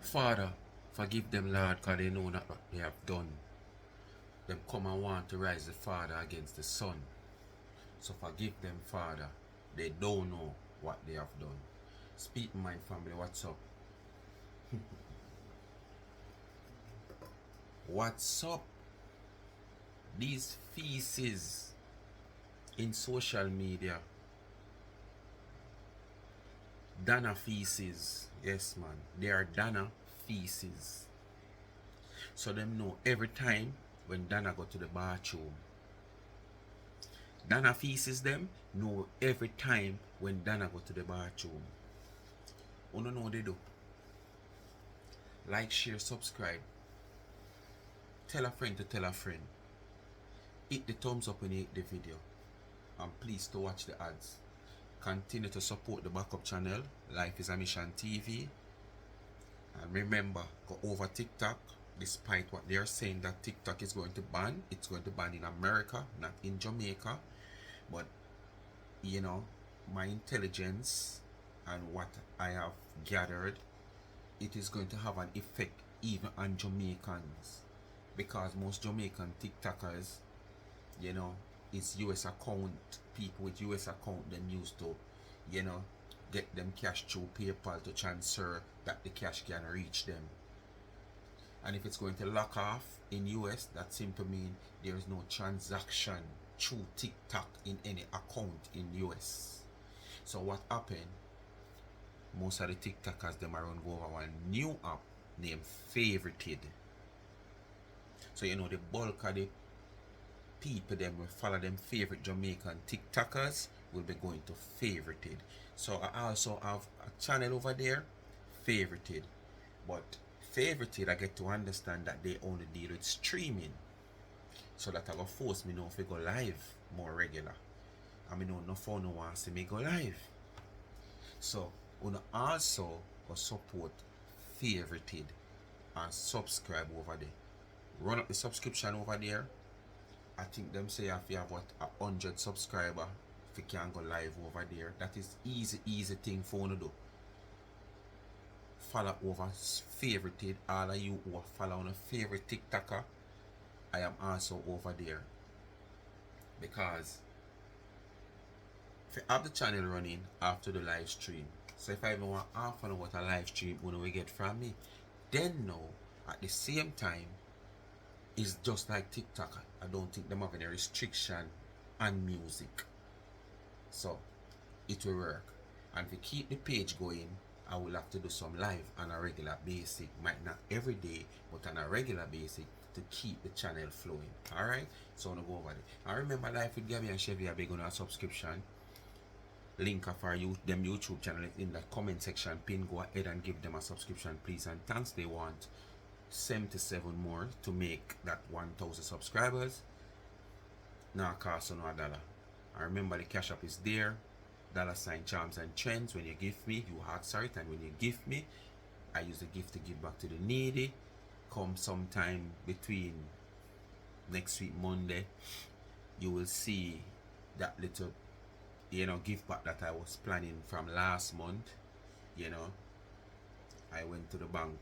Father, forgive them, Lord, because they know not what they have done. Them come and want to rise the Father against the Son. So forgive them, Father. They don't know what they have done. Speak, my family, what's up? What's up? These feces in social media. Dana feces. Yes, man. They are Dana feces. So them know every time when Dana go to the bathroom. Dana feces them know every time when Dana go to the bathroom. You know what they do? Like, share, subscribe. Tell a friend to tell a friend. Hit the thumbs up when you hit the video. And please to watch the ads. Continue to support the backup channel, Life is a Mission TV. And remember, go over TikTok. Despite what they are saying that TikTok is going to ban, it's going to ban in America, not in Jamaica. But, you know, my intelligence and what I have gathered, it is going to have an effect even on Jamaicans. Because most Jamaican TikTokers, you know, it's US account, people with US account them used to, you know, get them cash through PayPal to transfer that the cash can reach them. And if it's going to lock off in US, that seems to mean there is no transaction through TikTok in any account in US. So what happened? Most of the TikTokers them around go over one new app named Favorited. So you know the bulk of the people them will follow them favorite Jamaican TikTokers will be going to Favorited. So I also have a channel over there, Favorited. But Favorited, I get to understand that they only deal with streaming. So that I go force me now if I go live more regular. I mean no phone no want see me go live. So you also go support Favorited and subscribe over there. Run up the subscription over there. I think them say if you have what 100 subscriber, if you can go live over there, that is easy thing for you to do. Follow over Favorited. All of you who follow on a favorite TikToker, I am also over there. Because if you have the channel running after the live stream, so if I even want half an hour what a live stream you know we get from me, then now at the same time it's just like TikTok. I don't think them have any restriction on music. So it will work. And if you keep the page going, I will have to do some live on a regular basis. Might not every day, but on a regular basis to keep the channel flowing. Alright? So I'm gonna go over there. And remember, Life with Gabby and Chevy are big on our subscription. Link of our them YouTube channel in the comment section. Pin, go ahead and give them a subscription, please. And thanks, they want 77 more to make that 1,000 subscribers. Now cost no $1. And remember, the cash app is there. $ charms and trends. When you give me, you ask for it, and when you give me, I use the gift to give back to the needy. Come sometime between next week Monday, you will see that little, you know, gift back that I was planning from last month. You know, I went to the bank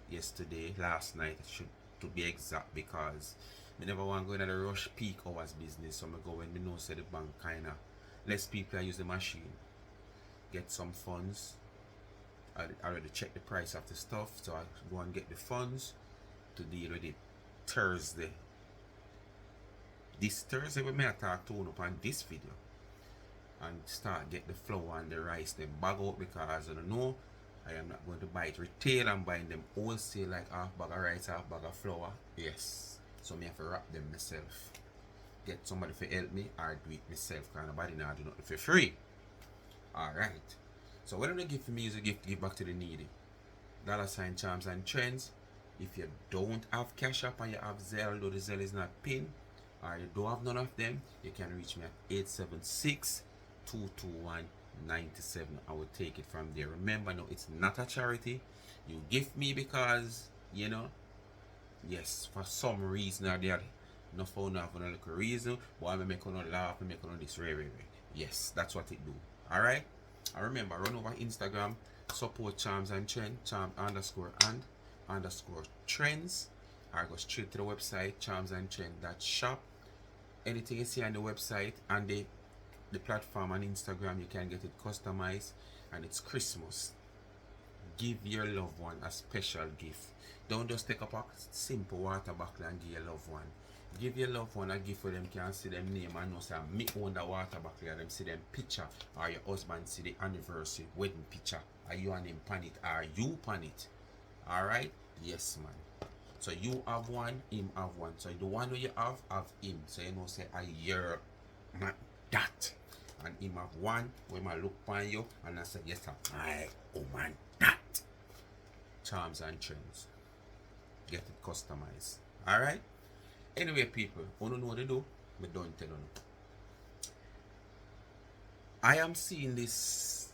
yesterday, last night to be exact, because I never want to go into the rush peak hours business. So I go when I know say the bank kinda less people I use the machine, get some funds. I already check the price of the stuff, so I go and get the funds to deal with it Thursday. This Thursday we may talk to you upon this video and start get the flour and the rice them bag out, because I don't know I am not going to buy it retail. I'm buying them wholesale, like half bag of rice, half bag of flour. Yes. So me have to wrap them myself. Get somebody to help me or do it myself, because nobody now do nothing for free. Alright. So what do they give for me is a gift to give back to the needy. $ charms and trends. If you don't have Cash App and you have Zelle, though the Zelle is not pinned, or you don't have none of them, you can reach me at 876-221-97. I will take it from there. Remember, no, it's not a charity. You give me because, you know, yes, for some reason or the other. No phone have a little reason, but I'm making no laugh, I'm making no this. Yes, that's what it do. Alright? And remember, run over Instagram, support Charms and Trend, charm underscore and underscore trends, or go straight to the website charmsandtrend.shop. Anything you see on the website and the platform on Instagram, you can get it customized. And it's Christmas. Give your loved one a special gift. Don't just take up a simple water bottle and give your loved one. Give your loved one a gift where them can see them name and know say me own the water bottle, and them see them picture, or your husband see the anniversary wedding picture. Are you and him pan it? Are you pan it? Alright? Yes, man. So you have one, him have one. So the one you have him. So you know say I hear that. And him have one when I look upon you and I say, yes sir, my woman that. Charms and Trends. Get it customized. Alright? Anyway, people, you don't know what to do, but don't tell you. I am seeing this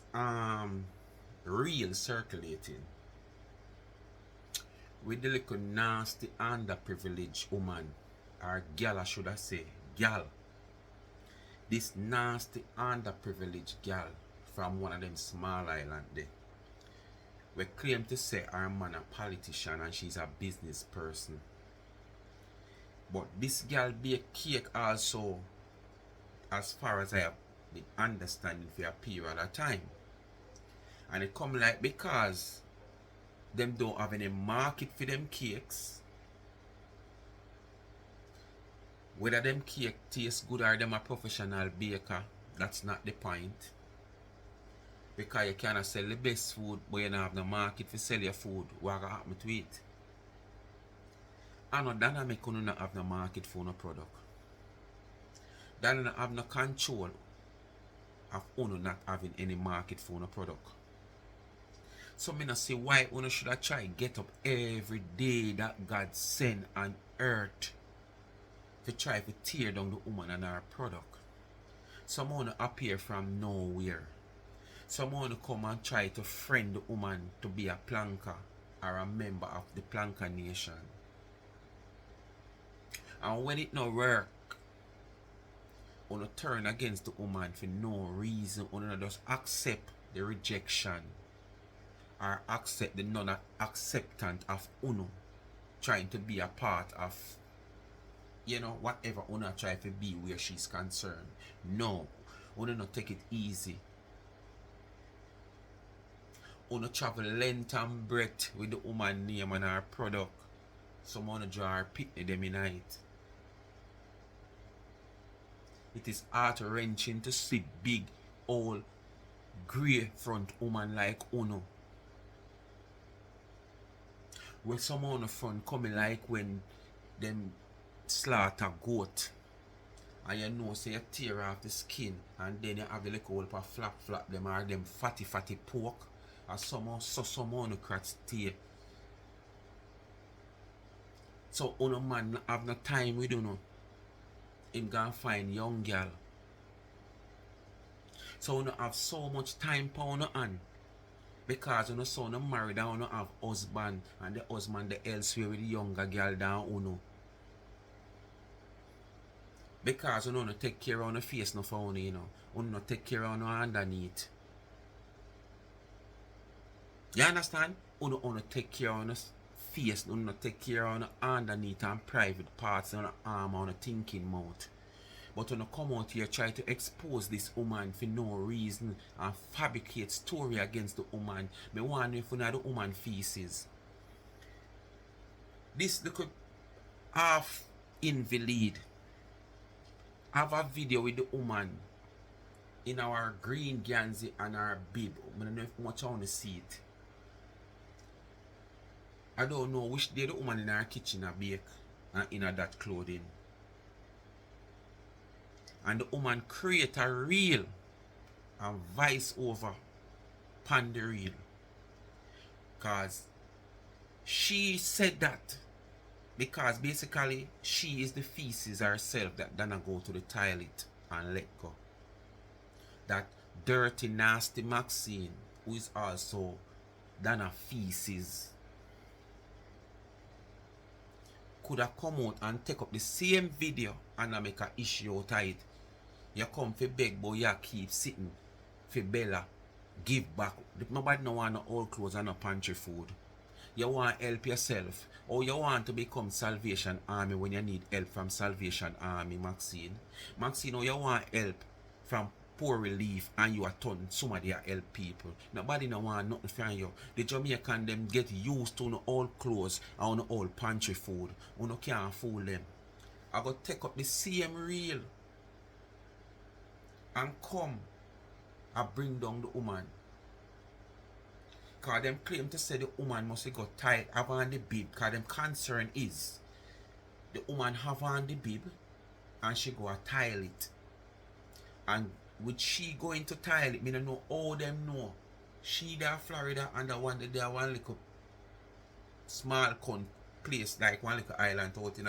reel circulating with the little nasty underprivileged woman, or gal, I should I say, gal. This nasty underprivileged gal from one of them small island there, we claim to say her man a politician and she's a business person. But this gal be a cake also, as far as I have been understanding, for a period of time. And it come like because them don't have any market for them cakes. Whether them cake taste good or them a professional baker, that's not the point. Because you cannot sell the best food, but you don't have no market for sell your food. What gonna happen to it? And that make you not have no market for no product. That not have no control of you not having any market for no product. So me not see why you should have try get up every day that God send on earth to try to tear down the woman and her product. Someone appear from nowhere. Someone come and try to friend the woman to be a planker or a member of the planker nation. And when it no work, you turn against the woman for no reason. You just accept the rejection or accept the non-acceptance of Uno trying to be a part of, you know, whatever Uno try to be where she's concerned. No, Uno not take it easy. Uno travel length and breadth with the woman name and her product. Someone draw her picnic them in it. It is heart-wrenching to see big, old, grey front woman like Uno. Where someone on the front coming like when them slaughter goat. And you know, say you tear off the skin and then you have the little old flap them or them fatty pork. Or someone on crats tear. So Uno man have no time with Uno. Him gonna find young girl. So you have so much time for Uno hand. Because you son married and you have husband, and the husband the elsewhere with the younger girl than Uno. Because you no take care of the face no for Uno, you know. Uno no take care of no underneath. You understand? Uno take care of the face, Uno take care of the underneath and private parts on the arm and the thinking mouth. But when you come out here try to expose this woman for no reason and fabricate story against the woman, me wonder if you know the woman feces. This little half invalid have a video with the woman in our green Ganzi and our bib. I don't know if much I want to see it. I don't know which day the woman in our kitchen a bake and in that clothing. And the woman create a reel and voice over pan the reel. Because she said that because basically she is the feces herself that donna go to the toilet and let go. That dirty nasty Maxine, who is also donna feces, could have come out and take up the same video and make an issue out of it. You come for beg, but you keep sitting for Bella Give back. Nobody no want no old clothes and no pantry food. You want to help yourself. Or you want to become Salvation Army when you need help from Salvation Army, Maxine. Maxine, or you want help from poor relief and you are turn somebody to help people. Nobody no want nothing from you. The Jamaican them get used to no old clothes and no old pantry food. You no can't fool them. I go take up the same reel and come and bring down the woman. Because them claim to say the woman must go tight, have on the bib. Because them concern is the woman have on the bib and she go a tile it. And with she going to tile it, me don't know how them know. She there Florida and the one there one little small place, like one little island out in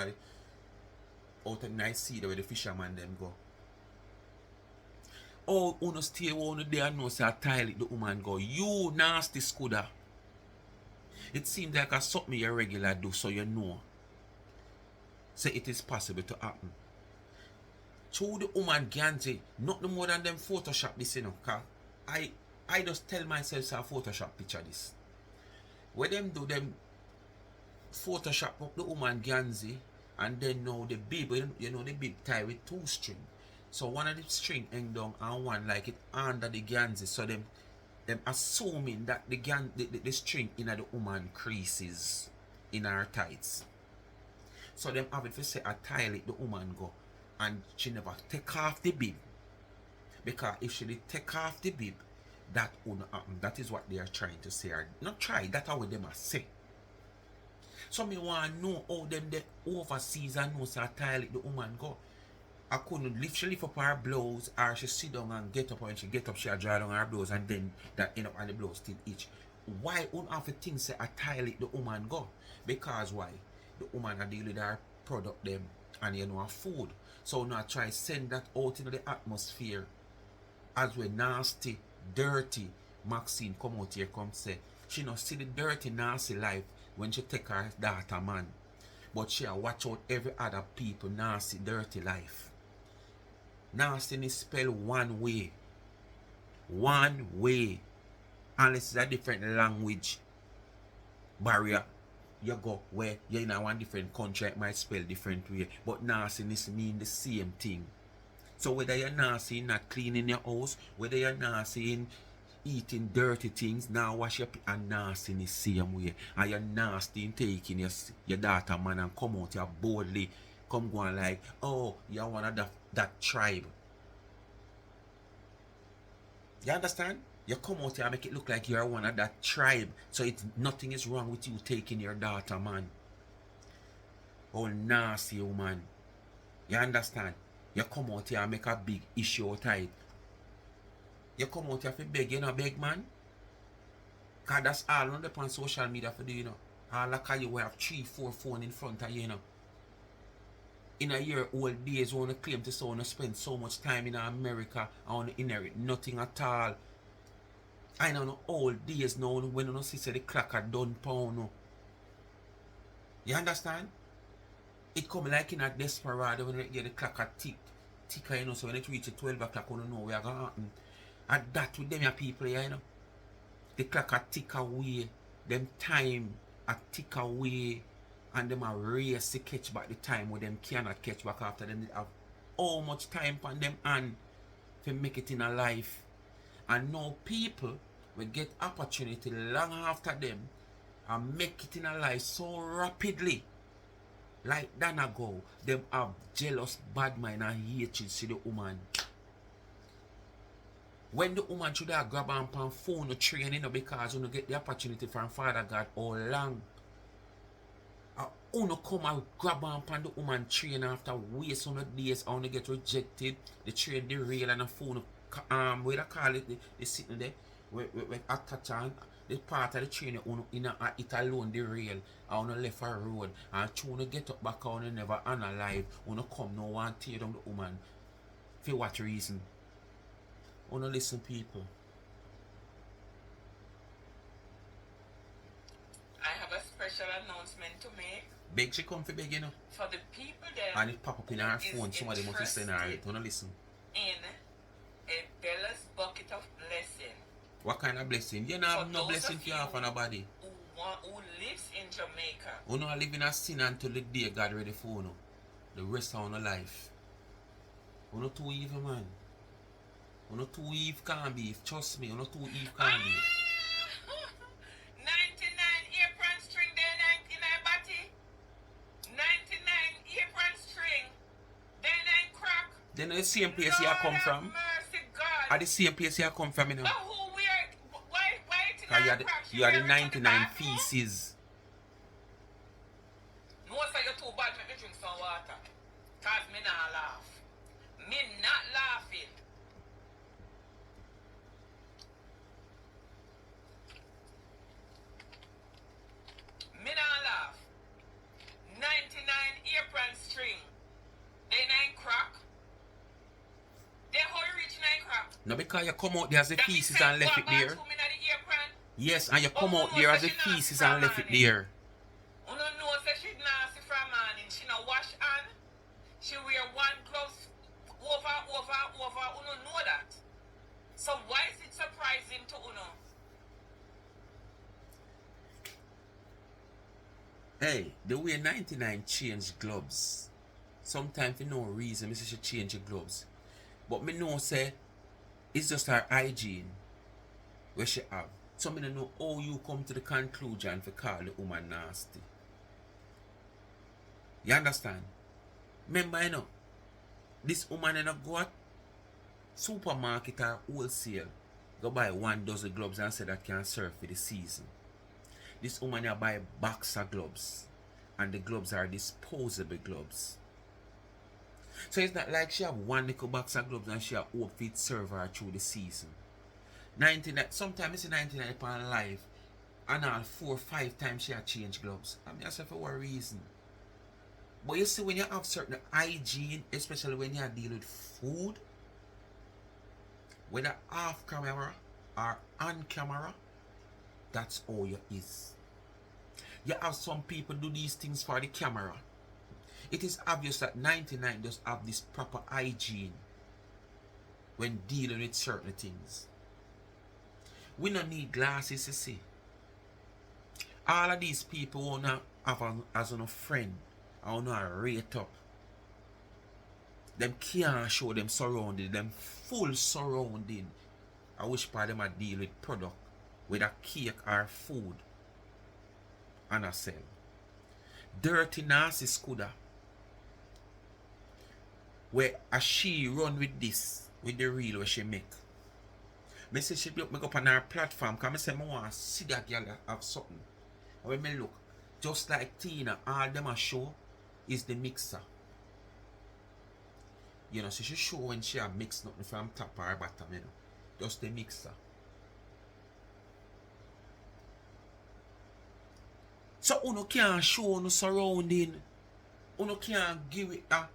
the nice sea where the fisherman them go. Oh, uno stay uno there and know say a tile it the woman go. You nasty scooter. It seems like a something you regular do so you know. Say it is possible to happen. So the woman Ganzi, nothing more than them Photoshop this, you know. Cause I just tell myself say Photoshop picture this. Where them do them Photoshop up the woman Ganzi and then now the bib, you know the bib tie with 2 string. So one of the string hang down and one like it under the Ganzi. So them assuming that the string in the woman creases in her tights. So them have it for say a tile it the woman go. And she never take off the bib. Because if she did take off the bib, that won't happen. That is what they are trying to say. Not try, that's how them are say. So me want to know how them the overseas and know say a tile it the woman go. I couldn't lift up her blouse or she sit down and get up, and when she get up she dry down her blouse and then that end up on the blouse still itch. Why won't have to think say a tile it the woman go? Because why? The woman are dealing with her product them and you know her food. So now try send that out into the atmosphere as we nasty, dirty Maxine come out here come say she not see the dirty nasty life when she take her daughter man. But she watch out every other people nasty dirty life. Nastiness spell one way. One way. Unless it's a different language barrier. You go where you're in a one different country, it might spell different way. But nastiness mean the same thing. So whether you're nasty in not cleaning your house, whether you're nasty in eating dirty things, now wash your and nasty in the same way. And you're nasty in taking your daughter man and come out here boldly, come going like, oh, you're one of that tribe. You understand? You come out here and make it look like you're one of that tribe. So nothing is wrong with you taking your daughter, man. Oh, nasty, woman. You understand? You come out here and make a big issue out of it. You come out here for beg, you know, beg, man. Because that's all on the social media for do, you know. All like you will have 3-4 phones in front of you, you know. In a year old days, you want to claim to so want to spend so much time in America and want to inherit nothing at all. I know old days now when you see say the clock are done pound no. You understand? It come like in a desperado when you get the clock at ticker, you know, so when it reaches 12 o'clock, you don't know where going to happen. And that with them your people, you know. The clock a tick away, them time a tick away, and them a race to catch back the time where them cannot catch back after them have how much time on them and to make it in a life. And now people will get opportunity long after them and make it in a life so rapidly. Like that ago, them have jealous, bad mind and hatred to the woman. When the woman should have grab on phone or train, you know, because you know, get the opportunity from Father God all long. You come and grab on the woman train after waste on the days and you get rejected, the train derail and the phone where they call it, they sitting there, where attach on the part of the train in it alone derail and you left a road and you get up back and you never unalive, you come no one tear down the woman. For what reason? You listen, people. I have a special announcement to make. Beg she come for beg, you know. For the people there. And it pop up in her phone, somebody must send her it. You listen. In a Bella's bucket of blessing. What kind of blessing? You don't For have no those blessing of for you you for nobody. who lives in Jamaica, You don't live in a sin until the day God ready for you. The rest of your life. You not too evil, man. You not too evil can't be. Trust me, you not too evil can't be. 99 apron string there, 99 body. 99 apron string, then 9 crack. Then the same place you Lord come have from. mercy, God. At the same place you come from, you know. But who wear, why it in Cause her crack? She you are the wear it to the 99 bathroom? feces. No, sir, you're too bad. Make me drink some water. Cause me not laugh. Me not laughing. Me not laugh. 99 apron string. They 9 crack. Then how you reach 9 crack? No, because you come out there as a That feces means and left go it there. bathroom inna the apron. Yes, and you come Oh, out no, there so as a she nasty feces from and left it morning. there. You don't know say she nasty from morning. She no wash hand. She wear one glove over. You don't know that. So why is it surprising to Uno? Hey, the way 99 change gloves. Sometimes for no reason, me say she change the gloves. But me know say it's just her hygiene where she have. So me don't know how you come to the conclusion for call the woman nasty. You understand? Remember, you know, this woman in a go at supermarket or wholesale, go buy 1 dozen gloves and say that can serve for the season. This woman here buy boxer gloves, and the gloves are disposable gloves. So it's not like she have 1 little boxer gloves and she have hope it serve her through the season. 99, sometimes it's 99 upon life, and all 4 or 5 times she have change gloves. I mean, I say for what reason? But you see, when you have certain hygiene, especially when you deal with food, whether off camera or on camera, that's all you is. You have some people do these things for the camera. It is obvious that 99 does have this proper hygiene when dealing with certain things. We don't need glasses to see. All of these people wanna have as a friend, I wanna rate up. Them can't show them surrounding, them full surrounding. I wish part them a deal with product, with a cake or food, and a sell. Dirty nasty scooter, where a she run with this, with the reel where she make. Me say she make up on her platform, cause me say I want to see that girl have something. And when me look, just like Tina, all them a show is the mixer. You know, so she show when she a mix nothing from top or bottom, you know. Just the mixer. So uno can't show no surrounding. Uno can't give it a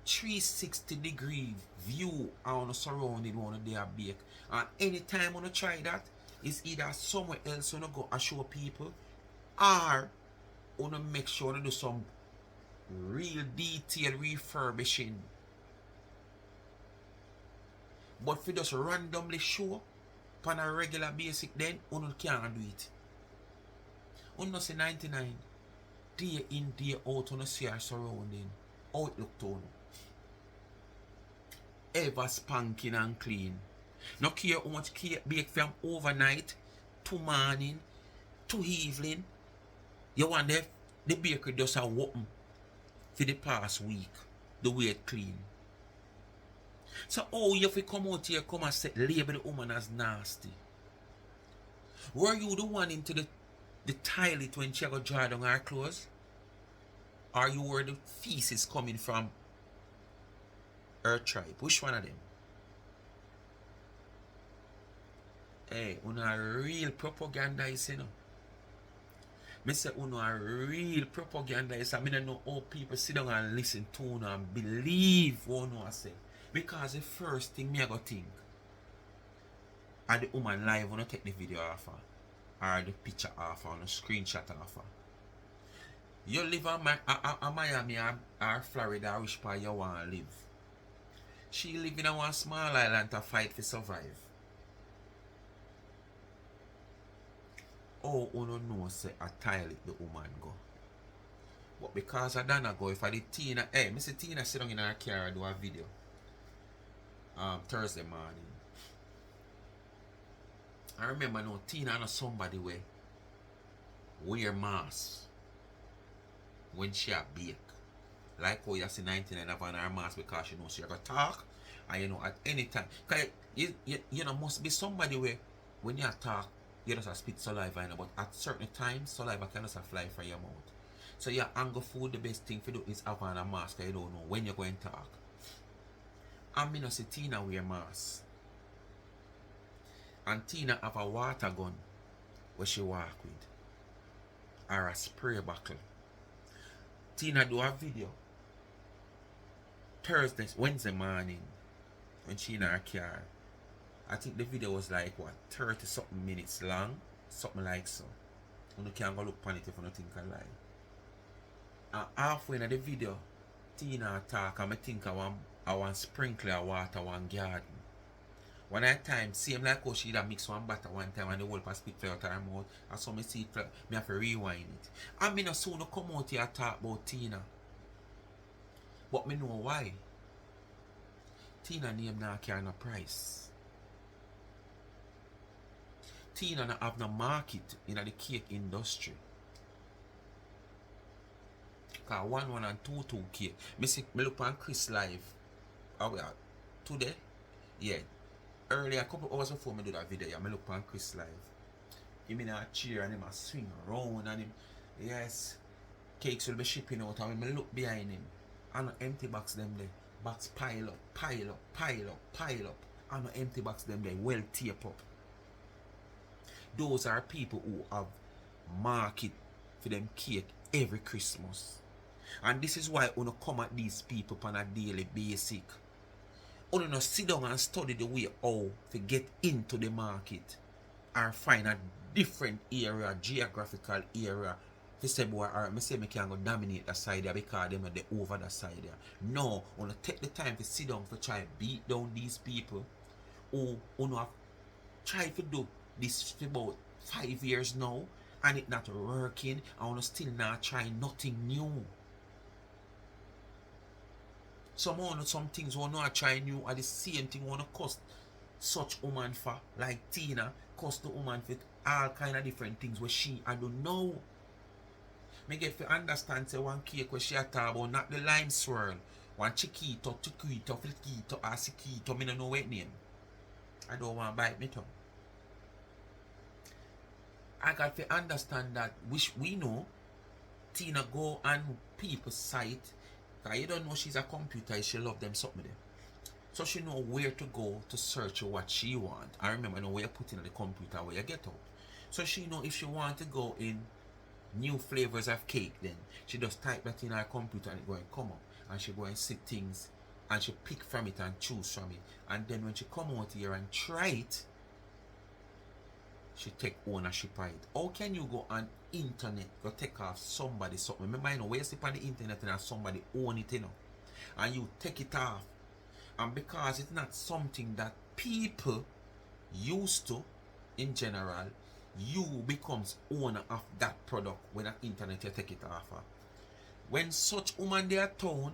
360-degree view on the surrounding one they are bake. And anytime uno try that, it's either somewhere else uno go and show people, or uno make sure to do some real detailed refurbishing. But if you just randomly show on a regular basic, then uno can't do it. Uno say 99. Day in, day out, uno see our surrounding. How it look to uno. Ever spanking and clean. No care how much cake bake from overnight to morning to evening. You want the bakery just a open for the past week. The way it clean. So how you fi come out here come and say label the woman as nasty? Were you the one into the toilet when she got dry down her clothes? Or you were the feces coming from her tribe? Which one of them? Hey, una a real propagandist, you know. Me say una a real propagandist. I mean, I know how people sit down and listen to una and believe what una say. Because the first thing me I go think, are the woman live when I take the video off her, or the picture off her, or the screenshot off her. You live in Miami or Florida, or which part you want to live. She live in a one small island to fight to survive. how uno know say a toilet the woman go. But because I done go, if I did Tina, hey, Mr. Tina sit down in her car and do a video. Thursday morning. I remember no Tina know somebody wear mask when she a bake. Like how you see 99 have on her mask because she knows she gonna talk. And you know at any time. Cause you know must be somebody where when you talk, you just spit saliva in, but at certain times saliva can just fly from your mouth. So your anger food, the best thing to do is have on a mask. You don't know when you're going to talk. And me no see Tina wear mask. And Tina have a water gun where she walk with. Or a spray bottle. Tina do a video Wednesday morning when she in her car. I think the video was like what 30 something minutes long. Something like so. You can't go look on it if you don't think I lie. And halfway in the video, Tina talk and I think I want sprinkler water one garden. One at time, same like how she mix one butter one time and the whole spit fly out her mouth. And so me see it, me have to rewind it. And me no soon come out here and talk about Tina. But me know why. Tina name not carry no price. Tina not have no market in the cake industry. Cause 1 and 2 cake. Me look on Chris live. Today? Yeah. Earlier, a couple hours before me do that video, I look on Chris live. Him in a chair and him a swing around and him. Yes. Cakes will be shipping out and me look behind him. And no empty box them there. Box pile up. And no empty box them there. Well tape up. Those are people who have market for them cake every Christmas. And this is why you come at these people on a daily basis. You no sit down and study the way how to get into the market or find a different area, geographical area. To say, boy, or me say me can go dominate that side there because them are the over that side there. No, you no take the time to sit down to try beat down these people who you have tried to do this for about 5 years now and it not working and you still not try nothing new. Some things we not try new are the same thing we want to cost such woman for, like Tina cost the woman for all kind of different things where I don't know. Me get to understand say one cake where she talk about not the lime swirl. One chiquito, fliquito, or siquito, me don't know what name. I don't want to bite me tongue. I got to understand that which we know Tina go on people's site. Cause you don't know she's a computer, she love them something there. So she know where to go to search what she want. I remember know where you put in the computer where you get out. So she know if she want to go in new flavors of cake, then she just type that in her computer and it go and come up. And she go and see things and she pick from it and choose from it. And then when she come out here and try it, she take ownership of it. How can you go on internet, go take off somebody something? Remember, you know, where you sleep on the internet and have somebody own it, you know, and you take it off. And because it's not something that people used to, in general, you becomes owner of that product when the internet you take it off of. When such woman there town,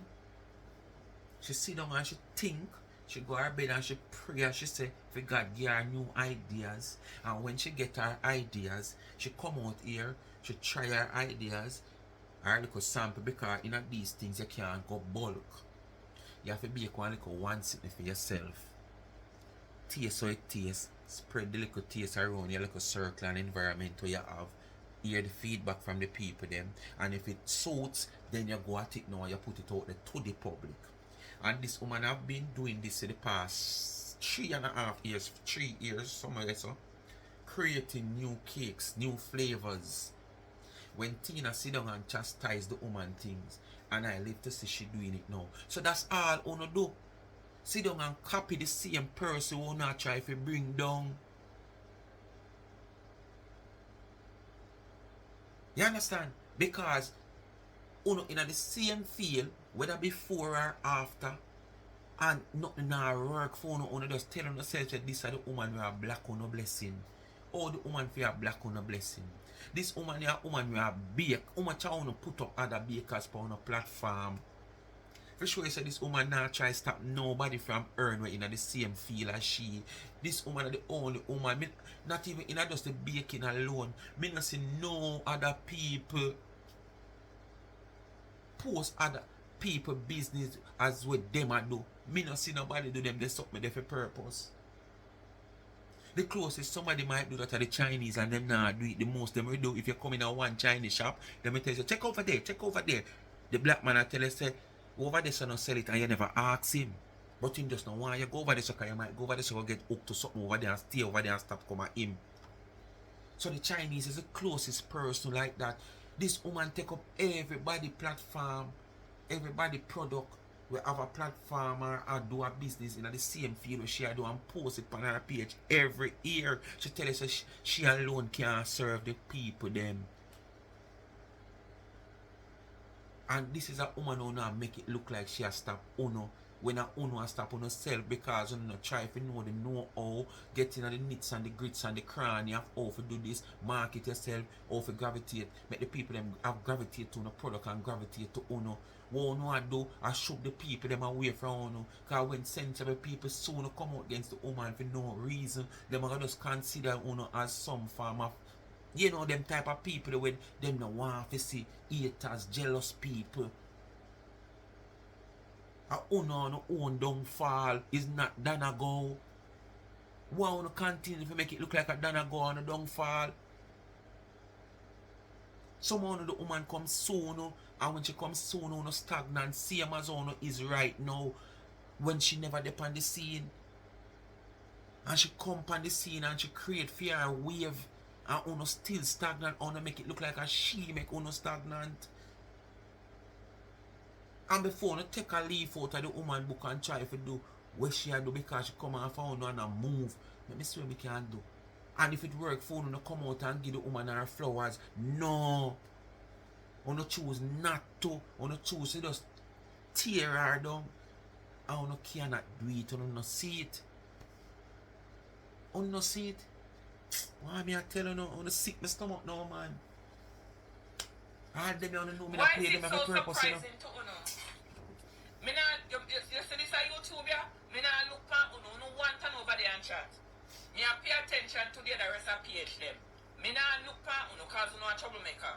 she sit down and she think, she go to her bed and she pray and she say, for God give her new ideas. And when she get her ideas, she come out here, she try her ideas, her little sample, because in these things you can't go bulk. You have to bake one little sitting for yourself. Taste how it tastes. Spread the little taste around your little circle and environment where you have. Hear the feedback from the people them. And if it suits, then you go at it now and you put it out there to the public. And this woman have been doing this in the past 3.5 years, 3 years, somewhere like so. Creating new cakes, new flavors. When Tina sit down and chastise the woman things, and I live to see she doing it now. So that's all you do. Sit down and copy the same person who not try to bring down. You understand? Because in the same field, whether before or after, and nothing not work for you just tell yourself that this is the woman who are black on no blessing. Oh, the woman for a black on a blessing. This woman here, woman we a bake. Woman try to put up other bakers on a platform. For sure, say this woman not try stop nobody from earn in the same field as she. This woman is the only woman. Me, not even in just the baking alone. Me not see no other people post other people business as what them a do. Me not see nobody do them. They something there for purpose. The closest somebody might do that are the Chinese, and them not do it the most. Them will do if you come in a one Chinese shop, them will tell you, check over there, check over there. The black man will tell you, say, over there so not sell it, and you never ask him. But him just not want you go over there so you might go over there so you get hooked to something over there and stay over there and stop come at him. So the Chinese is the closest person like that. This woman take up everybody platform, everybody product. We have a platform or do a business in the same field where she do and post it on her page every year. She tell us she alone can't serve the people them. And this is a woman who now make it look like she has stopped Uno. When a Uno has stopped Uno self because Uno try if you know the know-how, getting on the nits and the grits and the cranny of how to do this, market yourself, how to gravitate, make the people them have gravitate to the product and gravitate to Uno. What Uno I do, I shoot the people them away from Uno. Because when sensible people soon come out against the woman for no reason, them are just consider Uno as some form of, you know, them type of people when them no want to see haters, jealous people. A Uno no own downfall is not Dana go. Why Uno continue to make it look like a Dana go on a downfall? Someone of the woman comes soon, and when she comes soon, Uno stagnant, same as Uno is right now. When she never dep on the scene. And she come on the scene and she create fear and wave. And Uno still stagnant. Uno make it look like a she make Uno stagnant. And before Uno take a leaf out of the woman book and try to do what she do because she come and found Uno and move. Let me see what we can do. And if it work for Uno come out and give the woman her flowers, no. Uno choose not to. Uno choose to just tear her down. And Uno cannot do it. Uno not see it. Uno not see it. Why me I tell you, Uno sick my stomach now, man. All them you know me not play them have a purpose, you know. To Uno? Me not, you see this on YouTube, yeah? Me not look for Uno one turn over there and chat. Me a pay attention to the rest of page them. Me not look for Uno cause Uno a troublemaker.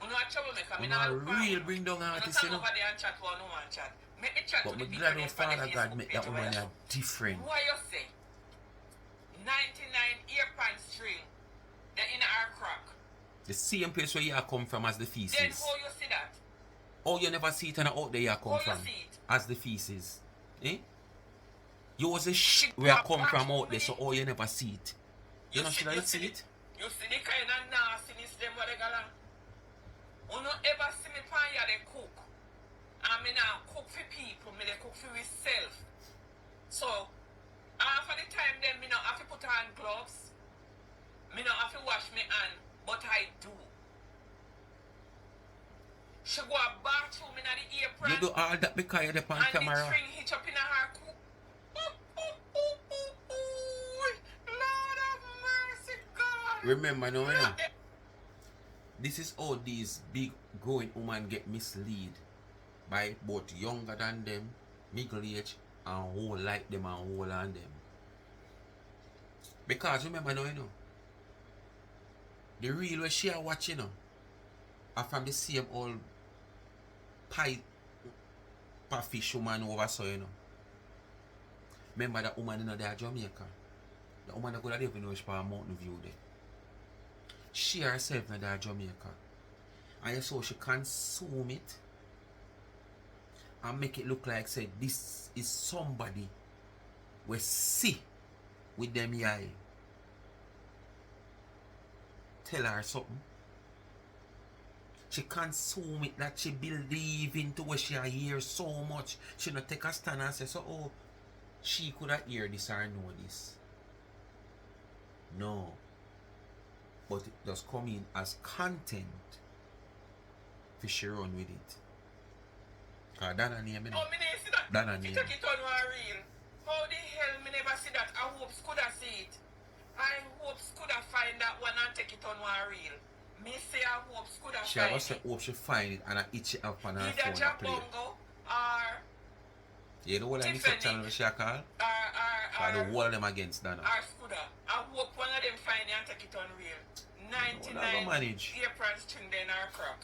Uno a troublemaker. Me not look for real bring down artists, you know. over there and chat what Uno want chat. Make me chat But to me the glad people our them for the Father God Facebook make page that woman over a different. what you say? 99 earpan string. They're in our crack. The same place where you come from as the Then feces. how you see that? Oh, you never see it and out there you come How from you see it? as the feces. Eh? You was a shit where I come from out there, so oh you never see it. You know should I see it? You see the kind of nastiness them what they got. You no ever see me pan ya they cook. And me now cook for people, me they cook for myself. So after the time then me not have to put on gloves. Me not have to wash me hand, but I do. She go a bathroom in the apron. You do all that because you're on and camera. the string hitch up in her cook. Lord of mercy, God. Remember now, you know, this is how these big growing women get misled by both younger than them, middle age, and who like them and who on them. Because remember now, you know, the real way she are watching, you know, are from the same old pie fish woman over so, you know. Remember that woman in there Jamaica. The woman that go there even know she a Mountain View there. She herself in there Jamaica. And you saw she consume it and make it look like say this is somebody we see with them eye. Tell her something. She consume it that she believe into what she hear so much. She not take a stand and say, so oh, she could have hear this or know this. No. But it does come in as content for she run with it. Cause that a name, Oh, me never see that. That a If you name. take it on one reel. How the hell me never see that? I hope could have see it. I hope Scooda find that one and take it on one reel. Me say I hope Scooda She find also it. hope she find it and I itch it up on her Either phone and play. Jabongo or You know what I mix up channel she a call? For the whole of them against Dana. Or Scooda. I hope one of them find it and take it on reel. 99 manage. April string then our crop.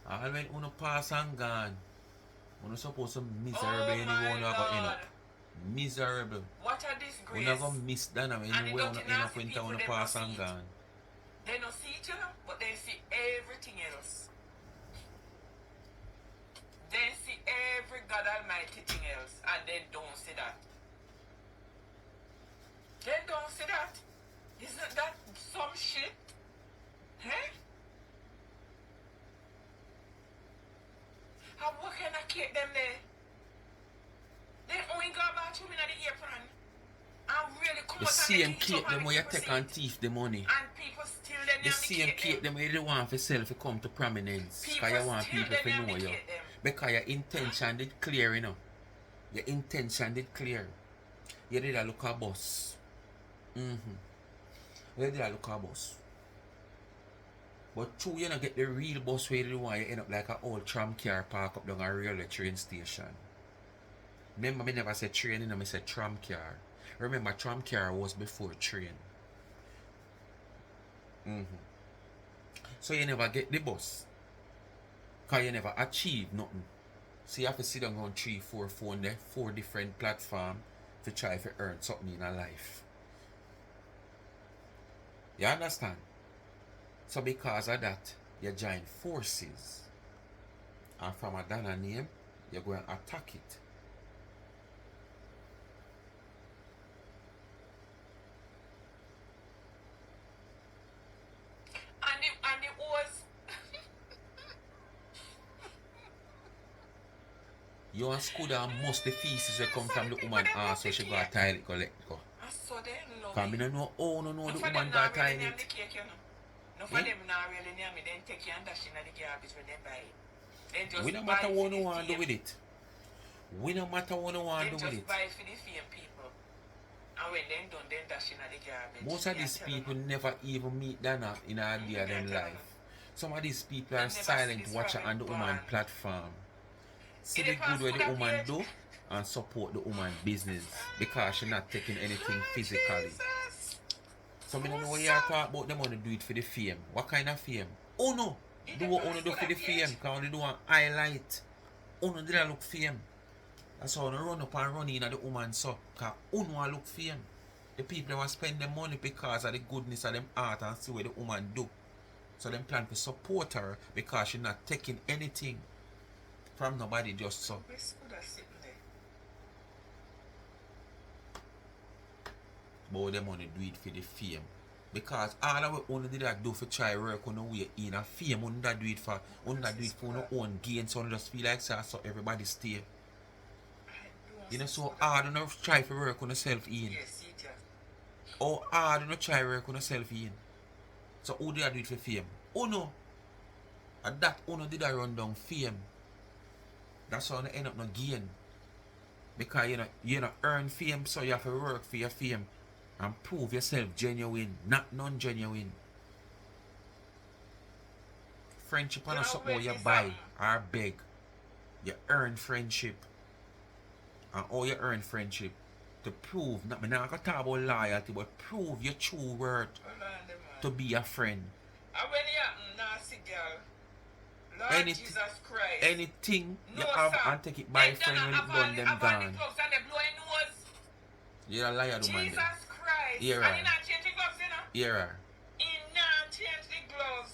All when uno pass and gone. Uno supposed to miserable anywhere uno go end up. Miserable. What a disgrace. Uno go miss Dana anywhere uno end up when uno pass and gone. They don't see each other, but they see everything else. They see every God Almighty thing else, and they don't see that. They don't see that. Isn't that some shit? Huh? How what can I keep them there? They only go about 2 minutes in the apron. And really come The out same and cake them where you take and thief the money. and people still them The same cake them where you don't want for sell to come to prominence. Because you want people to know you. Because your intention did clear, you know. Your intention did clear. You did a look a boss. You did a look a boss. But true, you don't get the real bus where you want, you end up like an old tram car park up down a railway train station. Remember, me never said train, I said tram car. Remember, tram car was before train. So you never get the bus. Because you never achieve nothing. So you have to sit down on 3, 4 phone there, 4 different platforms to try to earn something in a life. You understand? So because of that, you join forces. And from a Dana name, you're going to attack it. And it was You and Scooda must the feces will come from the woman ass so she got a toilet go let go. I saw them love Because I don't know how no know the woman got a toilet. No for them not really near me, then take you and dash in the garbage when they buy it. Then just We no buy matter it what for you the want to do fame. with it. We no matter what you want to Then do with just it. buy it for the fame people. And when them done, then dash in the garbage. Most of Yeah, these tell people them. never even meet Dana in a day of them tell life. Some of these people They are never see silent this watcher rabbit on the woman born. platform. See It the depends good way who the that woman page. do and support the woman business because she not taking anything physically. Jesus. So I don't know what you are talking about them want to do it for the fame. What kind of fame? Oh no! Do what you do for the fame because you do a highlight. Oh no, did I look fame? That's how you run up and run in at the woman so because you want look fame. The people want spend their money because of the goodness of them art and see what the woman do. So them plan to support her because she's not taking anything from nobody just so. Where's Scooda sitting there? But them want to do it for the fame. Because all of what only did that do for try work on the way in a fame, only that do it for your own gain, so just feel like so everybody stay. You know, so hard enough try for work on yourself in. Yes, it is. Or hard enough try work on yourself in. So who did I do it for fame? Oh no. And that owner did I run down fame. That's how you end up no gain. Because you know earn fame, so you have to work for your fame. And prove yourself genuine, not non-genuine. Friendship is not something you buy or beg. You earn friendship. And how you earn friendship? To prove, I'm not going to talk about loyalty, but prove your true worth to be a friend. And when you happen, nasty girl, Lord Jesus Christ. Anything No, you have sir. and take it by a friend when it done, them gone. You're a liar, man. Jesus Christ. Here And you not change the gloves, you know? Here. He not change the gloves.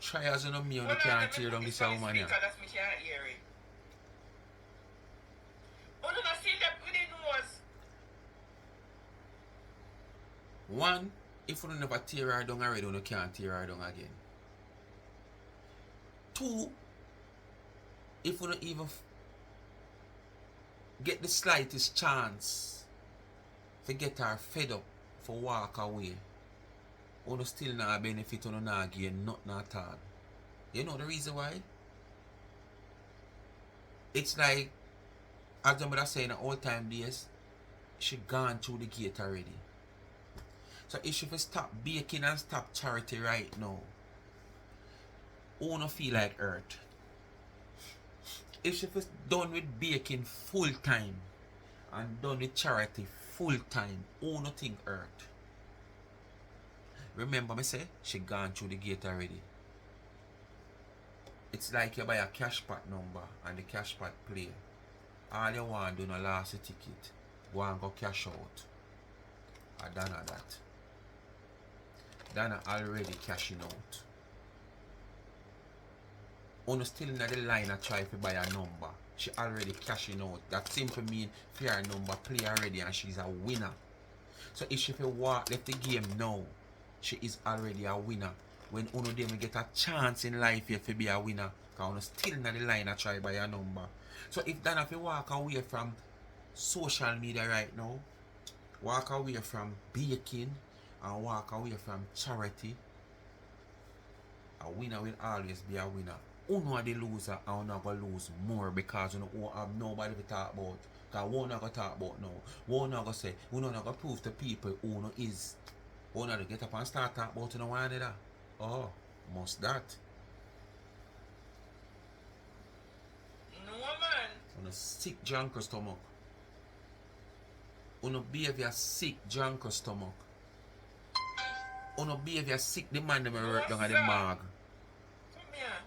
Try as you know me, you can't tear down this woman here. That's me can't hear it. Oh, no, see that with the nose. One, if you never tear her down already, you can't tear her down again. Two, if you don't even get the slightest chance to get her fed up for walk away, you still not benefit, you not gain nothing at all. You know the reason why? It's like, as the mother say in the old time days, she gone through the gate already. So if she stop baking and stop charity right now, who no feel like hurt? If she done with baking full time and done with charity full time, who no think hurt? Remember me say, she gone through the gate already. It's like you buy a cash pot number and the cash pot play. All you want do no last the ticket. Go and go cash out. I done that. Dana already cashing out. Uno still in the line and try to buy a number. She already cashing out. That simply mean for her number play already and she's a winner. So if she walk left the game now, she is already a winner. When uno them get a chance in life here to be a winner, because uno still in the line and try buy a number. So if Dana if you walk away from social media right now, walk away from baking and walk away from charity, a winner will always be a winner. Uno are the loser and uno going to lose more because uno won't have nobody to talk about. Because we not going to talk about now. We not going to say, we not going to prove to people who uno is. We not going to get up and start talk about uno one another. Oh, must that. No man. Uno sick drunk stomach. Uno behavior sick drunk stomach. Uno behavior sick the man them work down at the marg. Come here.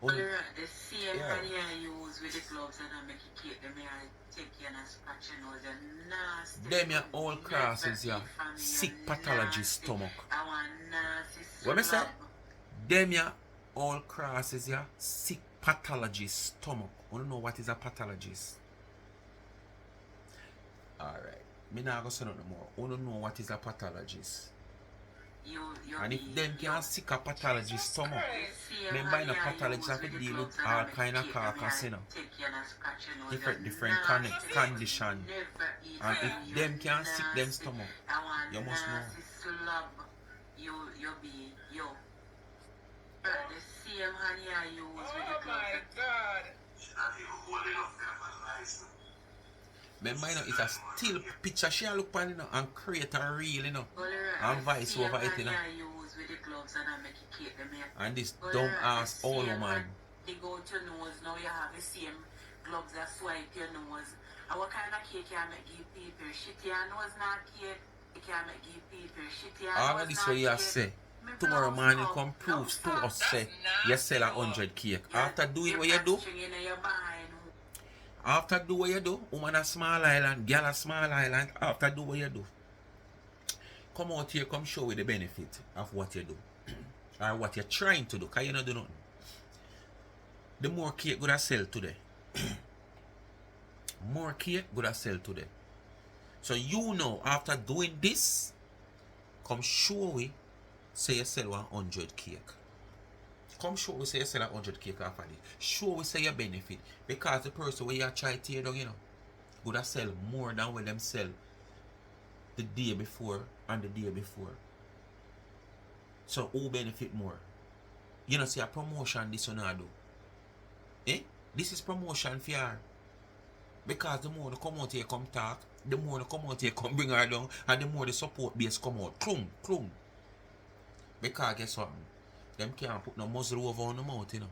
Uno, The same honey I use with the gloves and I make it cake, them I take you and I scratch your nose and nasty. them your all crosses ya. Sick pathology stomach. I want nasty. What me say? Them ya all crosses ya. Sick pathology stomach. You don't know what is a pathologist. Alright. Me not gonna say nothing more. You don't know what is a pathologist. And if them can sick a pathologist stomach, remember in a pathologist have to deal with all kind of carcass, you know. Different condition. And if them can sick them stomach, you must know. You be yo. The same honey I use with the Oh my gloves. God. Remember, you know, it's a still picture she look on, you know, and create a reel, you know. And vice over it, you know. And this dumb ass old man. They go to your nose, now you have the same gloves that swipe your nose. And what kind of cake can make give people? Shitty and nose not cake. It can make give people shitty and All nose of this not what you cake. say. Me Tomorrow blouse morning up. come proves to us say nasty. you sell 100 cake. After doing what you do, after do what you do, woman a small island, girl a small island, after do what you do, come out here, come show you the benefit of what you do. Or what you're trying to do, because you don't do nothing. The more cake gonna sell today. More cake gonna sell today. So you know, after doing this, come show we say you sell 100 cake. Come show we say you sell 100 cake after this. Show we say you benefit. Because the person where you try to tear down, you know, gonna sell more than what them sell the day before and the day before. So who benefit more? You know, see a promotion this one I do. Eh? This is promotion for her. Because the more they come out here come talk, the more they come out here come bring her down, and the more the support base come out. Clum, clum. Because guess what? Them can't put no muzzle over on the mouth, you know.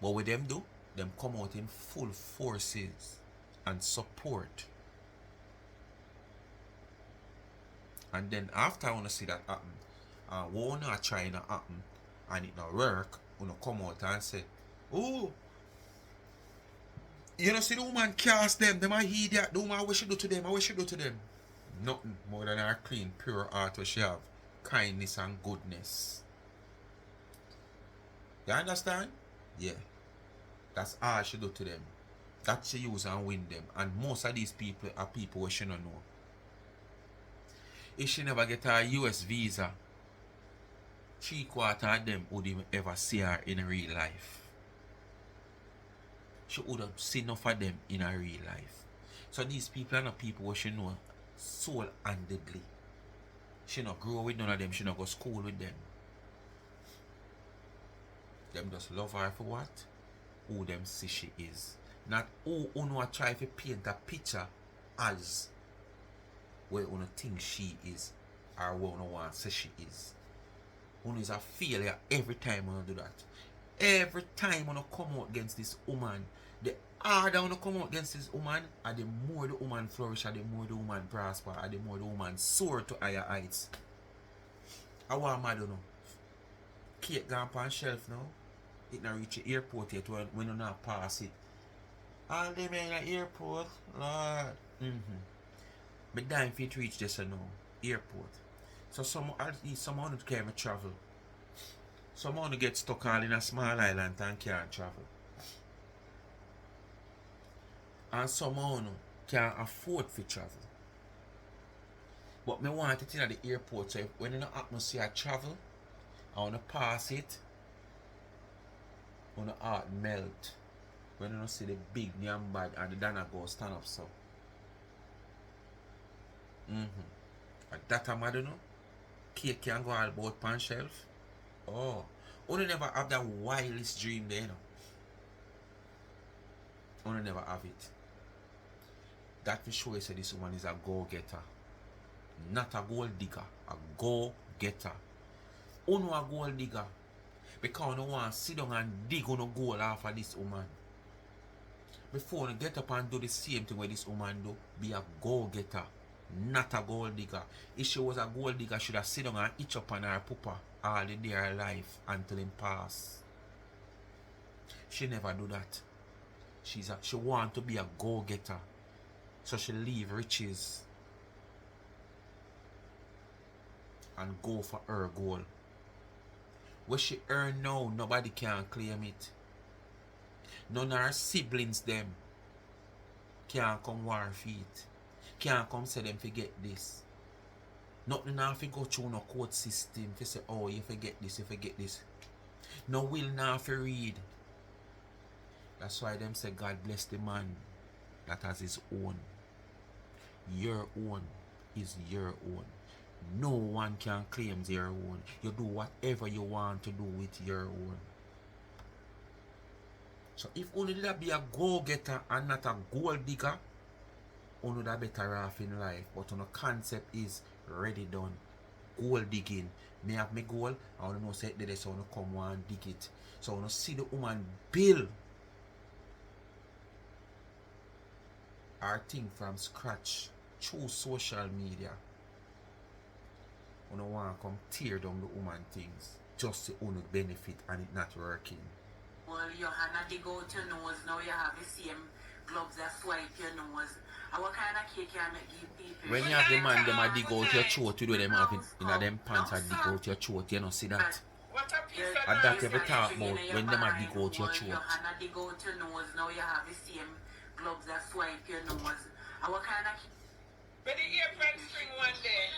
But what them do, them come out in full forces and support. And then after I want to see that happen, we not trying to happen and it not work, we not come out and say, oh, you know, see the woman cast them a idiot, the woman what she do to them, what she do to them. Nothing more than her clean, pure heart where she have kindness and goodness. You understand? Yeah. That's all she do to them. That she use and win them. And most of these people are people who she don't know. If she never get a US visa, 3/4 of them would even ever see her in real life. She would have seen enough of them in her real life. So these people are not people who she know soul-handedly. She not grow with none of them. She not go school with them. Them just love her for what? Who them see she is. Not who know try to paint a picture as where you think she is or where you want to say she is. You is a failure every time you do that. Every time you come out against this woman, the harder you come out against this woman, and the more the woman flourish, and the more the woman prosper, and the more the woman soar to higher heights. I want mad you know. Cake gone on shelf now. It not reach the airport yet when you not pass it. All them in the airport, Lord. But dying if it reach this now. Airport. So at least someone can travel. Someone get stuck all in a small island and can't travel. And someone can afford to travel. But me want it in at the airport, so when you not atmosphere travel, I want to pass it, when the heart melt. When you see the big damn bad and the Dana go stand up so. And that I'm mad, you know. Cake can go all about pan shelf. Oh. You never have that wildest dream there, you know. You never have it. That will show you say this woman is a go-getter. Not a gold digger. A go-getter. You know a gold digger. Because you want to sit down and dig on a gold off of this woman. Before you get up and do the same thing where this woman do, be a go-getter, not a gold digger. If she was a gold digger, she should have sit down and itch up on her papa all the day of her life until him pass. She never do that. She want to be a go-getter. So she leave riches and go for her goal. What she earn now, nobody can claim it. None of her siblings them can't come war feet. Can't come say them forget this. Nothing now fi go through no court system to say, oh, you forget this, you forget this. No will now fi read. That's why them say God bless the man that has his own. Your own is your own. No one can claim their own. You do whatever you want to do with your own. So if only that be a go-getter and not a gold digger, only that better off in life. But on the concept is ready done. Gold digging. Me have my goal, I want to know say that so I want to come and dig it. So I want to see the woman build our thing from scratch through social media. I don't want to come tear down the woman things just to own benefit and it not working. Well, your hand dig out your nose, now you have the same gloves that swipe your nose. And what kind of cake can make you people? When you have the man them a dig out your throat, you do them have in them pants a dig out your throat, you don't see that. What a piece of And that nonsense. every talk about when them a dig out your throat. Your hand dig out your nose, now you have the same gloves that swipe your nose. And what kind of But the earphone string one day.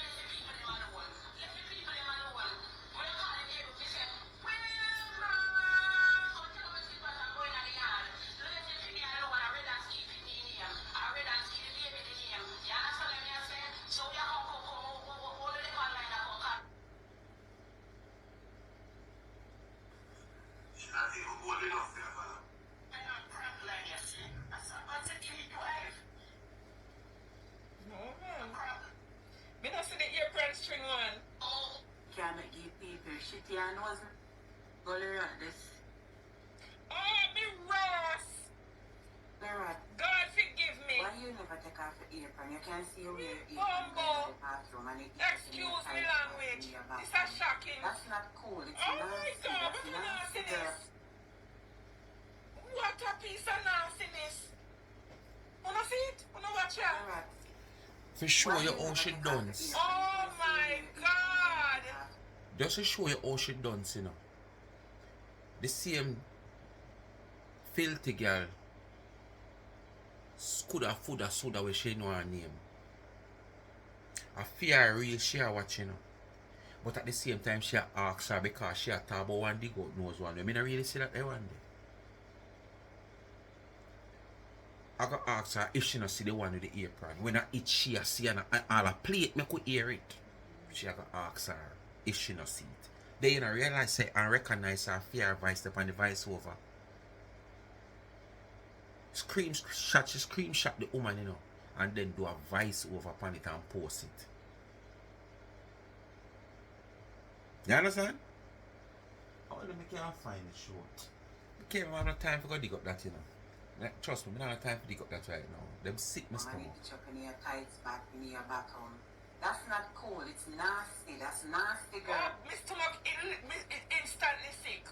Me not see the earphone string one. can make you people shitty and nose? Go around this. Oh, me Ross. Go right. God forgive me. Why you never take off your apron? You can see where your apron Bumbo. in the bathroom and it Excuse me language. This is shocking. That's not cool. It's Oh my nasty. God, That's what a nasty, nastiness. girl. What a piece of nastiness. Wanna see it? Wanna watch it? Go right. For show you how she dance. Oh my God. Just to show you how she dance, you know. The same filthy girl Scooda Fooda Soda where she know her name. I fear real she a watching, you know. But at the same time she asks her because she a talk about one dig out nose one. I mean I really see that there one day. I go ask her if she not see the one with the apron. When I eat she a see and all a plate me could hear it. She a go ask her if she not see it. Then you know realize say and recognize her fear vice upon the vice over. She screenshot the woman, you know. and then do a voice over upon it and post it. You understand? Oh, let me can't find the show. I can't have no time for go dig up that, you know. Like, trust me, I don't have time to dig up that right now. Them sick my stomach. In your tights back in your bottom. That's not cool. It's nasty. That's nasty, girl. Oh, my stomach instantly sick.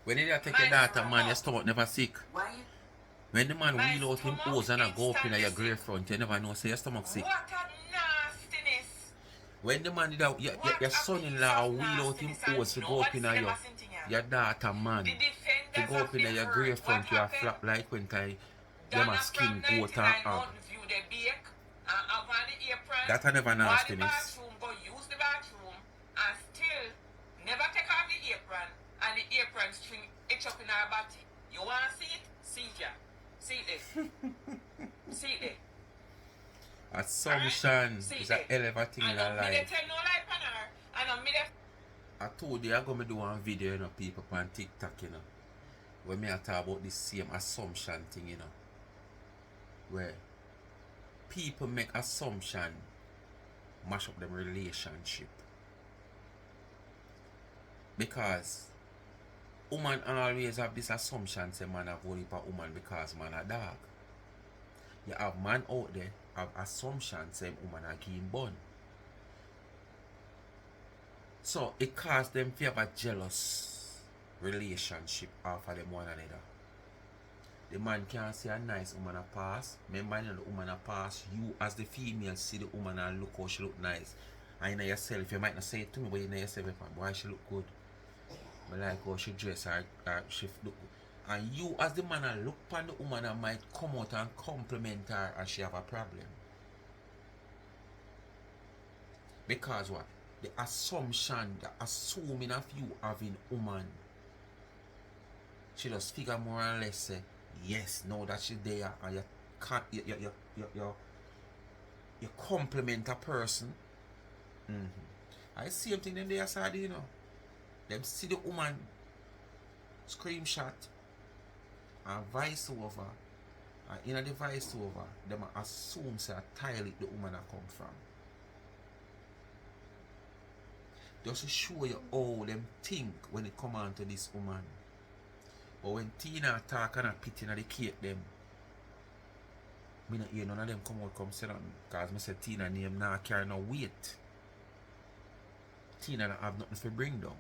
When you take your daughter, man, your stomach never sick. Why you? When the man My wheel out him stomach hose and a go up in your instantly grave sick. front, you never know, say your stomach sick. What a nastiness. When the man did that, your son-in-law wheel out him hose to go up in your daughter, man. To go up in your grave front, you are flap like when time them a skin goat and hog. That a never nastiness. Go use the bathroom and still never take off the apron and the apron string itch up in her body. You wanna see it? See it, yeah. See it there. See it there. Assumption See is a it. hell of a thing in I life. tell no lie on her. And I'm I told you I'm gonna do one video, you know, people on TikTok, you know. Where me I talk about this same assumption thing, you know. Where people make assumption mash up them relationship. Because woman always have this assumption say man have only for woman because man a dog. You have man out there have assumption say woman a game bun. So it cause them to have a jealous relationship off of them one another. The man can't see a nice woman a pass. Remember, you know, the woman a pass. You as the female see the woman and look how she look nice. And you know yourself, you might not say it to me, but you know yourself, boy, she look good. I like how she dress or she look good. And you as the man and look upon the woman and might come out and compliment her and she have a problem. Because what? The assumption, the assuming of you having woman. She just figure more or less say, yes, know that she's there and you can't you compliment a person. I see something them there side, you know. Them see the woman screenshot and vice over. And in the vice over, them assume say a tile it the woman a come from. Just to show you how them think when it come on to this woman. But when Tina talk and a pity in the cake them, me not hear none of them come out come sit down. Because I said Tina name now carry no weight. Tina don't have nothing to bring down.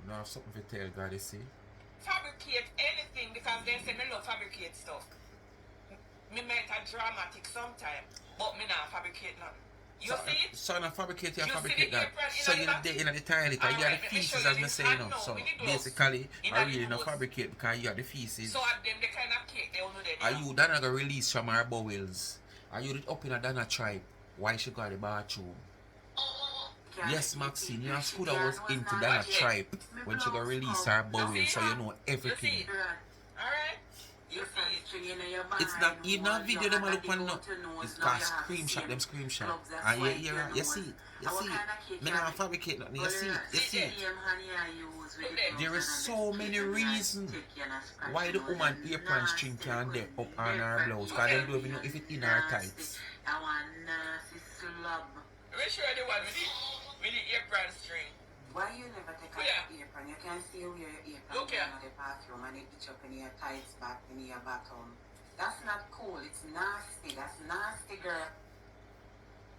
You don't have something to tell God, you see? fabricate anything because they say me love fabricate stuff. Me make a dramatic sometime, but me not fabricate nothing. You see it? So not fabricate, you You fabricate see the that. apron So in you're the in the toilet, and you are the feces as me say, you know. So basically, I really not fabricate because you are the feces. So at them the kind of cake they will know them. Are you Dana gonna release from her bowels? Are you up in a Dana tribe? Why she got the bathroom? Yes, Maxine, your scooter was into Dana tribe when she gonna release her bowels, so you know everything. Alright? You see it? It's not even a video them a look on no. It's called screenshot, them screenshot. And you see it, you see it. Me not fabricate nothing, you see it, you see it. There is so many reasons why the woman apron string can there up on her blouse, because they don't even know if it's in her tights. We sure the one with the apron string. Why you never take off your apron? You can see where your apron Look here. in the bathroom and it itch up in your tights back in your bottom. That's not cool. It's nasty. That's nasty, girl.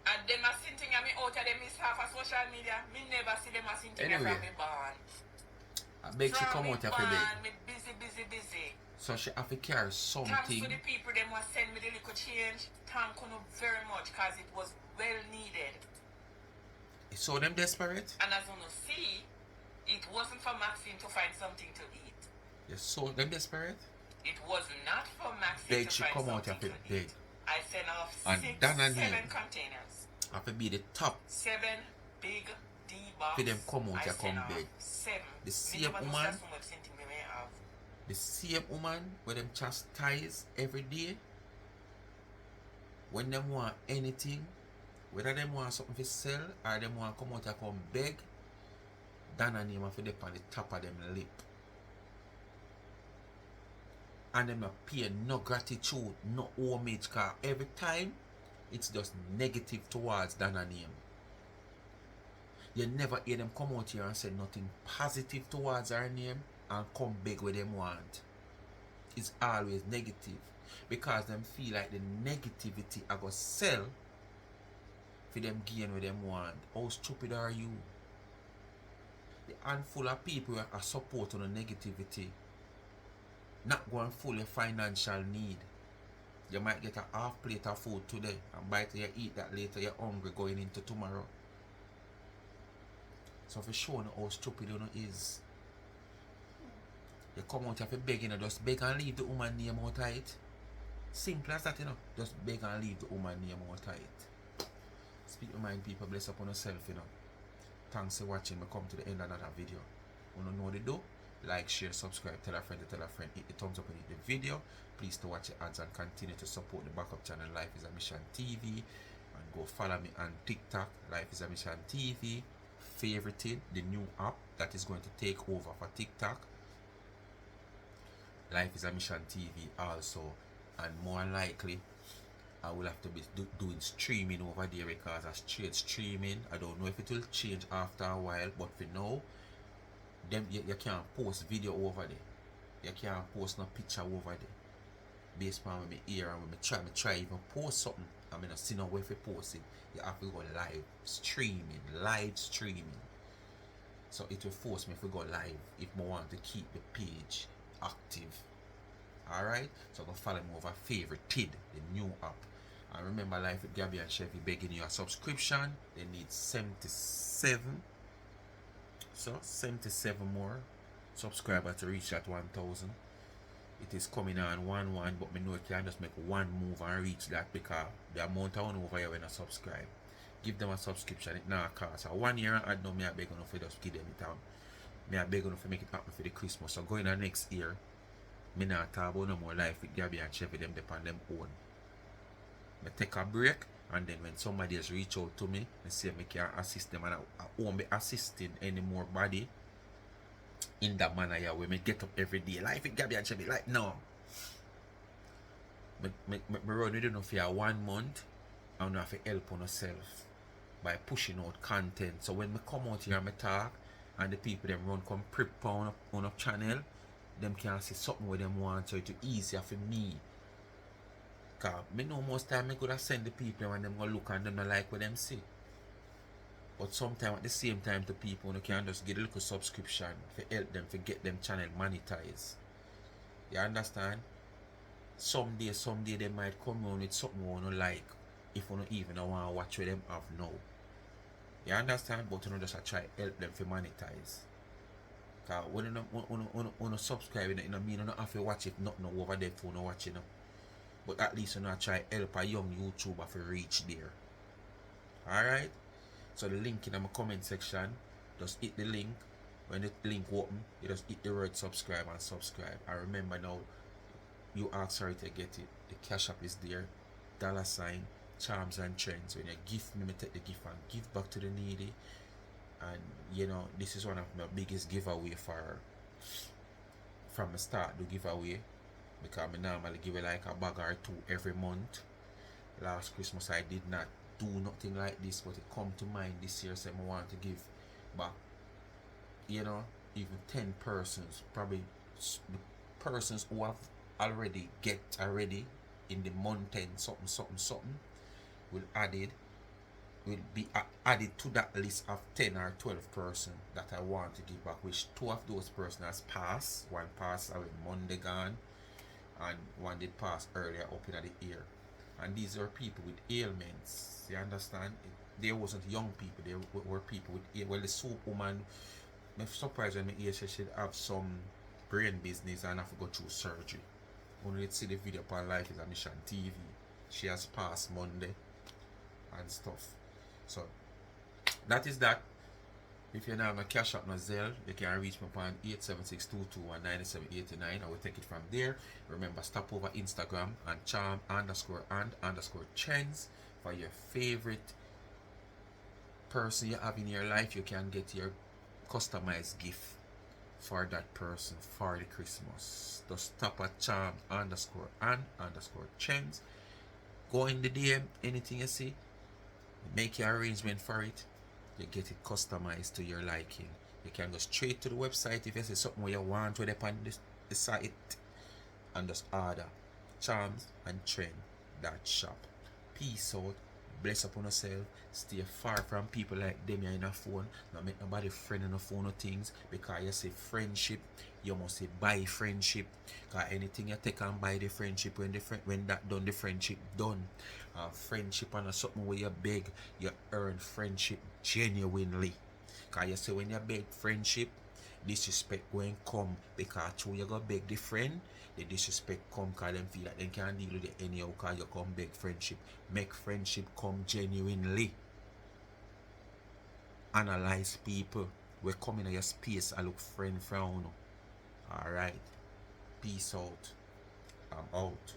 And them a sitting at me out of them miss half of social media. Me never see them a sitting Anyway. from me born. I beg she come out of her bed. Me busy. So she have to carry Thanks to something. the people them was send me the little change. Thank you very much because it was well needed. So them desperate? And as you see, it wasn't for Maxine to find something to eat. You saw them desperate? It was not for Maxine Beg to she find come out something of to her bed. eat. I sent off And 6, Dana 7 name. containers. Have to be the top 7 big D box. for them come out I and come sent off bed. 7. The Me same never know woman, so much something me may have. the same woman where them chastise every day. When them want anything, whether them want something to sell or them want come out and come beg, Dana name of the on the top of them lip. and them not pay no gratitude, no homage, cause every time it's just negative towards that name. You never hear them come out here and say nothing positive towards our name and come beg what them want. It's always negative because them feel like the negativity I go sell for them gain what them want. How stupid are you? The handful of people that are supporting the negativity not going full your financial need. You might get a half plate of food today and by the time you eat that later you're hungry going into tomorrow. So for sure how stupid you is. You come out here for begging, just beg and leave the woman name out of it. Simple as that, Just beg and leave the woman name out of it. Speak your mind, people. Bless upon yourself, Thanks for watching. We come to the end of another video. You know what to do? Like, share, subscribe, tell a friend to tell a friend. Hit the thumbs up and hit the video. Please to watch the ads and continue to support the backup channel Life is a Mission TV. And go follow me on TikTok, Life is a Mission TV. Favorite it, the new app that is going to take over for TikTok. Life is a Mission TV also. And more likely, I will have to be doing streaming over there because I straight streaming. I don't know if it will change after a while, but for now, you can't post video over there. You can't post no picture over there. Based on what I hear and when I try even post something, I mean I see no way for post it. You have to go live streaming. So it will force me to go live if I want to keep the page active. Alright? So go follow me over Favorited, the new app. And remember, Life with Gabby and Chevy begging you a subscription. They need 77. So 77 more subscribers to reach that 1,000. It is coming on 1-1, but I know it can just make one move and reach that because the amount of one over here when I subscribe. Give them a subscription, it now costs. So 1 year and add no, me I beg enough for just give them it out. Me I beg enough to make it happen for the Christmas. So going on next year, me not talk about no more Life with Gabby and Chevy, them depend them own. I take a break, and then when somebody else reach out to me and say I can assist them, and I won't be assisting any more body in that manner here where me get up every day. Life with Gabby and Chevy, like no. Me run with enough for 1 month, and I have to help on yourself by pushing out content. So when me come out here and me talk, and the people them run come prep on a channel, them can see something where them want, so it's easier for me. Cause me know most time I could have send the people and them go look and them not like what them see. But sometimes at the same time to people you can just get a little subscription to help them to get them channel monetized. You understand? Someday they might come on with something you don't like if you don't even want to watch what them have now. You understand? But you know just try help them to monetize. Cause when you subscribe, you know mean you don't have to watch it nothing over there for you watch it. But at least you know try help a young YouTuber to reach there. Alright? So the link in my comment section, just hit the link. When the link open, you just hit the word subscribe and subscribe. And remember now, you ask her to get it. The cash app is there. $, charms and trends. When you gift me, I take the gift and give back to the needy. And you know, this is one of my biggest giveaway from the start, the giveaway. Because I normally give it like a bag or two every month. Last Christmas I did not do nothing like this, but it come to mind this year, so I want to give back, you know, even 10 persons, probably the persons who have already in the month 10 something will be added to that list of 10 or 12 persons that I want to give back, which 2 of those persons has passed. One passed away Monday gone, and one did pass earlier up in the year. And these are people with ailments. You understand? They wasn't young people. They were people with, well, the soap woman, I'm surprised when I hear she should have some brain business and have to go through surgery. When you see the video upon Life is a Mission TV, she has passed Monday and stuff. So that is that. If you're not on Cash App, no Zelle, you can reach me upon 87622199789. I will take it from there. Remember, stop over Instagram and charm_and_trends for your favorite person you have in your life. You can get your customized gift for that person for the Christmas. Just stop at charm underscore and underscore trends. Go in the DM, anything you see, make your arrangement for it. You get it customized to your liking. You can go straight to the website if you see something where you want to on the site and just order. Charms and Trend that shop. Peace out. Bless upon yourself. Stay far from people like them in a phone. Not make nobody friend in a phone or things. Because you say friendship, you must say buy friendship. Because anything you take and buy the friendship, when that done, the friendship done. Friendship and something where you beg, you earn friendship genuinely. Because you say when you beg friendship, disrespect going come. Because through you go beg the friend, the disrespect come because them feel like they can't deal with it anyhow because you come beg friendship. Make friendship come genuinely. Analyze people. We come in your space and look friend from you. Alright. Peace out. I'm out.